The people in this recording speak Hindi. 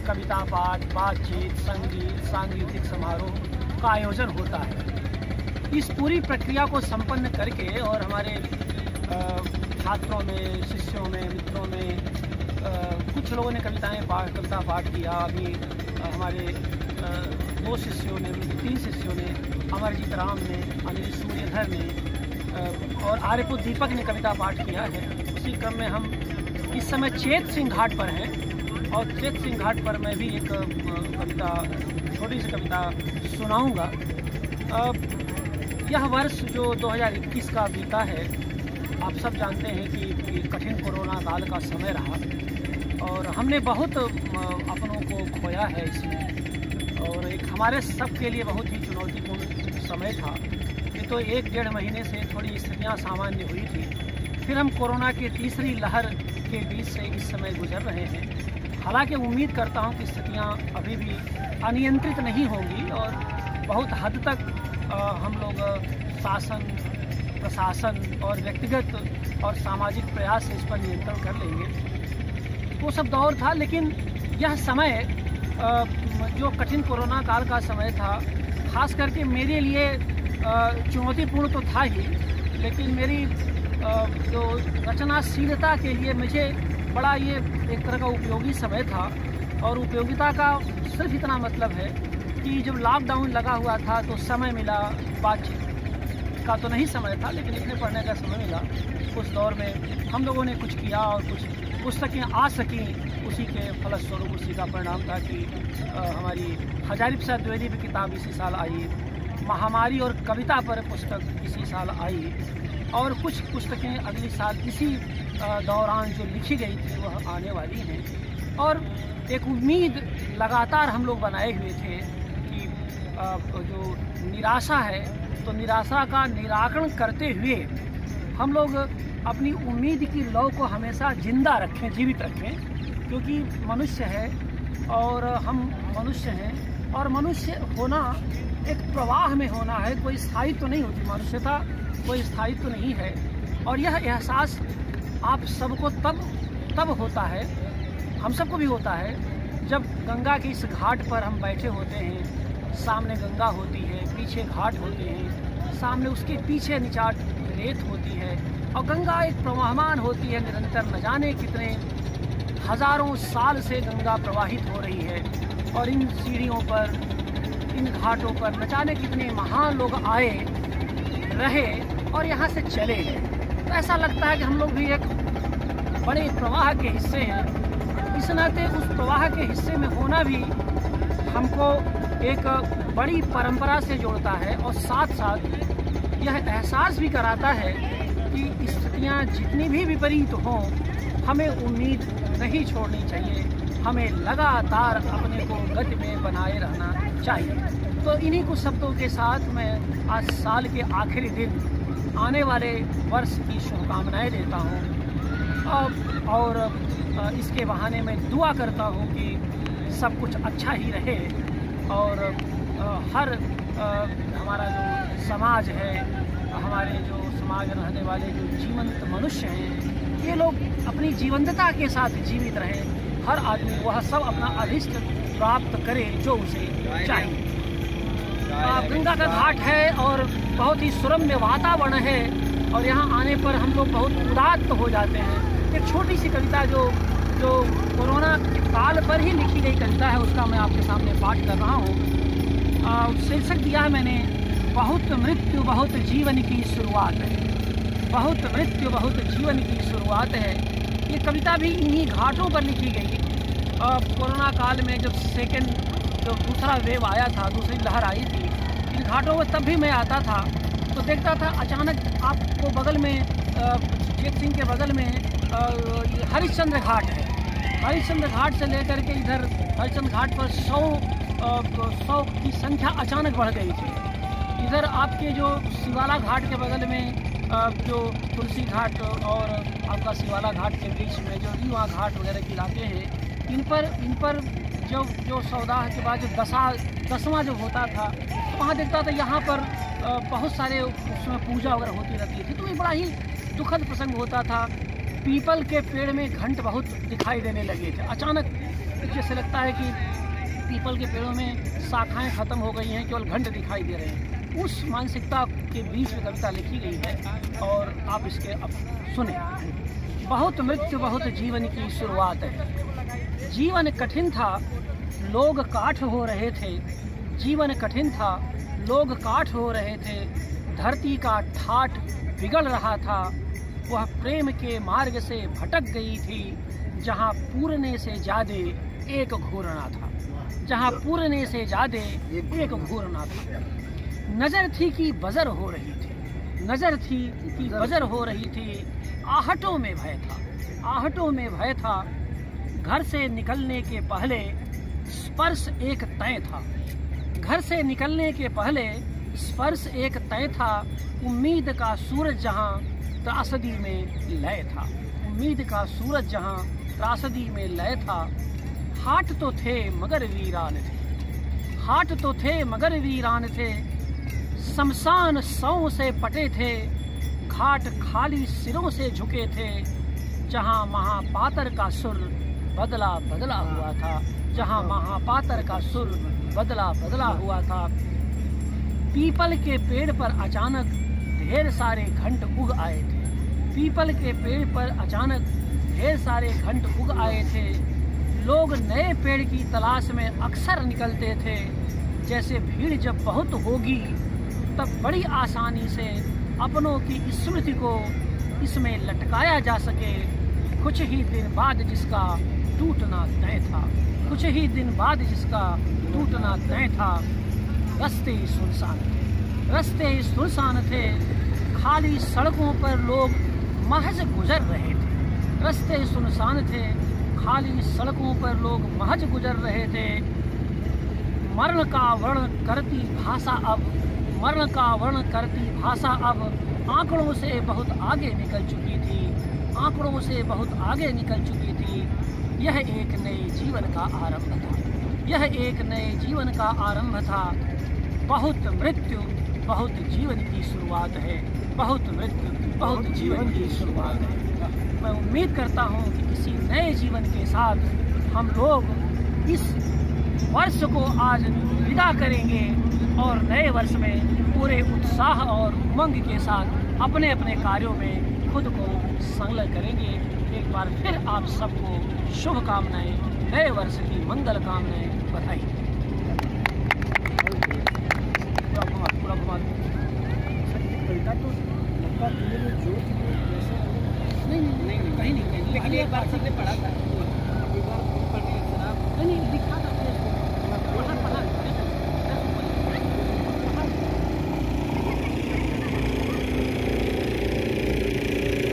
कविता पाठ, बातचीत, संगीत, सांगीतिक समारोह का आयोजन होता है। इस पूरी प्रक्रिया को संपन्न करके और हमारे छात्रों में, शिष्यों में, मित्रों में कुछ लोगों ने कविता पाठ किया। अभी हमारे 2 शिष्यों ने, 3 शिष्यों ने, अमरजीत राम ने, अनिल सूर्यधर ने और आर्यपुत दीपक ने कविता पाठ किया है। उसी क्रम में हम इस समय चेत सिंह घाट पर हैं और चेत सिंह घाट पर मैं भी एक कविता, छोटी सी कविता सुनाऊंगा। यह वर्ष जो 2021 का बीता है, आप सब जानते हैं कि कठिन कोरोना काल का समय रहा और हमने बहुत अपनों को खोया है इसमें, और एक हमारे सब के लिए बहुत ही चुनौतीपूर्ण समय था। ये तो 1-1.5 महीने से थोड़ी स्थितियाँ सामान्य हुई थी, फिर हम कोरोना की तीसरी लहर के बीच से इस समय गुजर रहे हैं। हालांकि उम्मीद करता हूं कि स्थितियां अभी भी अनियंत्रित नहीं होंगी और बहुत हद तक हम लोग शासन, प्रशासन और व्यक्तिगत और सामाजिक प्रयास से इस पर नियंत्रण कर लेंगे। वो सब दौर था, लेकिन यह समय जो कठिन कोरोना काल का समय था, खास करके मेरे लिए चुनौतीपूर्ण तो था ही, लेकिन मेरी जो रचनाशीलता के लिए मुझे बड़ा ये एक तरह का उपयोगी समय था। और उपयोगिता का सिर्फ इतना मतलब है कि जब लॉकडाउन लगा हुआ था तो समय मिला, बातचीत का तो नहीं समय था, लेकिन लिखने पढ़ने का समय मिला। उस दौर में हम लोगों ने कुछ किया और कुछ पुस्तकें आ सकीं, उसी के फलस्वरूप उसी का परिणाम था कि हमारी हजारी प्रसाद द्विवेदी की किताब इसी साल आई, महामारी और कविता पर पुस्तक इसी साल आई, और कुछ पुस्तकें अगली साल इसी दौरान जो लिखी गई थी वह आने वाली हैं। और एक उम्मीद लगातार हम लोग बनाए हुए थे कि जो निराशा है, तो निराशा का निराकरण करते हुए हम लोग अपनी उम्मीद की लौ को हमेशा जिंदा रखें, जीवित रखें, क्योंकि मनुष्य है और हम मनुष्य हैं, और मनुष्य होना एक प्रवाह में होना है, कोई स्थायित्व तो नहीं होती मनुष्यता, कोई स्थायित्व तो नहीं है। और यह एहसास आप सबको तब होता है, हम सबको भी होता है, जब गंगा के इस घाट पर हम बैठे होते हैं, सामने गंगा होती है, पीछे घाट होते हैं, सामने उसके पीछे निचाट रेत होती है, और गंगा एक प्रवाहमान होती है निरंतर, न जाने कितने हजारों साल से गंगा प्रवाहित हो रही है। और इन सीढ़ियों पर, इन घाटों पर न जाने कितने महान लोग आए, रहे और यहाँ से चले गए। तो ऐसा लगता है कि हम लोग भी एक बड़े प्रवाह के हिस्से हैं। इस नाते उस प्रवाह के हिस्से में होना भी हमको एक बड़ी परंपरा से जोड़ता है, और साथ साथ यह एहसास भी कराता है कि स्थितियाँ जितनी भी विपरीत हों, हमें उम्मीद नहीं छोड़नी चाहिए, हमें लगातार अपने को गति में बनाए रहना चाहिए। तो इन्हीं कुछ शब्दों के साथ मैं आज साल के आखिरी दिन आने वाले वर्ष की शुभकामनाएं देता हूं, और इसके बहाने मैं दुआ करता हूं कि सब कुछ अच्छा ही रहे, और हर हमारा जो समाज है, हमारे जो समाज में रहने वाले जो जीवंत मनुष्य हैं, ये लोग अपनी जीवंतता के साथ जीवित रहें। हर आदमी वह सब अपना अभिष्ट प्राप्त करे जो उसे चाहिए। गंगा का घाट है और बहुत ही सुरम्य वातावरण है, और यहाँ आने पर हम लोग बहुत उदात्त हो जाते हैं। एक छोटी सी कविता जो कोरोना काल पर ही लिखी गई कविता है, उसका मैं आपके सामने पाठ कर रहा हूँ। शीर्षक दिया है मैंने, बहुत मृत्यु बहुत जीवन की शुरुआत है। बहुत मृत्यु बहुत जीवन की शुरुआत है। ये कविता भी इन्हीं घाटों पर लिखी गई। कोरोना काल में जब जो दूसरा वेव आया था, दूसरी लहर आई थी, इन घाटों में तब भी मैं आता था तो देखता था अचानक आपको बगल में चेत सिंह के बगल में हरिश्चंद्र घाट है। हरिश्चंद्र घाट से लेकर के इधर हरिश्चंद्र घाट पर 100 की संख्या अचानक बढ़ गई थी। इधर आपके जो शिवाला घाट के बगल में जो तुलसी घाट और आपका शिवाला घाट के बीच में जो रीवा घाट वगैरह के इलाके हैं, इन पर जो सौदाह के बाद जो दसवां जब होता था, तो वहाँ देखता था यहाँ पर बहुत सारे उसमें पूजा वगैरह होती रहती थी। तो ये बड़ा ही दुखद प्रसंग होता था। पीपल के पेड़ में घंट बहुत दिखाई देने लगे थे। अचानक जैसे लगता है कि पीपल के पेड़ों में शाखाएं खत्म हो गई हैं, केवल घंट दिखाई दे रहे हैं। उस मानसिकता के बीच में कविता लिखी गई है और आप इसके अब सुने। बहुत मृत्यु बहुत जीवन की शुरुआत है। जीवन कठिन था, लोग काठ हो रहे थे। जीवन कठिन था, लोग काठ हो रहे थे। धरती का ठाठ बिगड़ रहा था। वह प्रेम के मार्ग से भटक गई थी, जहाँ पूरने से ज्यादा एक घूरना था। जहाँ पूरने से ज्यादा एक घूरना था। नजर थी कि बजर हो रही थी। नजर थी कि बजर हो रही थी। आहटों में भय था। आहटों में भय था। घर से निकलने के पहले स्पर्श एक तय था। घर से निकलने के पहले स्पर्श एक तय था। उम्मीद का सूरज जहाँ त्रासदी में लय था। उम्मीद का सूरज जहाँ त्रासदी में लय था। हाट तो थे मगर वीरान थे। हाट तो थे मगर वीरान थे। शमशान सौ से पटे थे। घाट खाली सिरों से झुके थे। जहाँ महापातर का सुर बदला बदला हुआ था। जहाँ महापातर का सुर बदला बदला हुआ था। पीपल के पेड़ पर अचानक ढेर सारे घंट उग आए थे। पीपल के पेड़ पर अचानक ढेर सारे घंट उग आए थे। लोग नए पेड़ की तलाश में अक्सर निकलते थे। जैसे भीड़ जब बहुत होगी तब बड़ी आसानी से अपनों की स्मृति को इसमें लटकाया जा सके। कुछ ही दिन बाद जिसका टूटना तय था। कुछ ही दिन बाद जिसका टूटना तय था। रास्ते सुनसान थे। रास्ते सुनसान थे। खाली सड़कों पर लोग महज गुजर रहे थे। रास्ते सुनसान थे। खाली सड़कों पर लोग महज गुजर रहे थे। मरण का वर्ण करती भाषा अब, मरण का वर्ण करती भाषा अब आंकड़ों से बहुत आगे निकल चुकी थी। आंकड़ों से बहुत आगे निकल चुकी थी। यह एक नए जीवन का आरंभ था। यह एक नए जीवन का आरंभ था। बहुत मृत्यु बहुत जीवन की शुरुआत है। बहुत मृत्यु बहुत जीवन की शुरुआत है। मैं उम्मीद करता हूँ कि किसी नए जीवन के साथ हम लोग इस वर्ष को आज विदा करेंगे और नए वर्ष में पूरे उत्साह और उमंग के साथ अपने अपने कार्यों में खुद को संलग्न करेंगे। एक बार फिर आप सबको शुभकामनाएं, नए वर्ष की मंगल कामनाएं, बधाई। नहीं, कहीं नहीं, कहीं एक बार सबने पढ़ा था।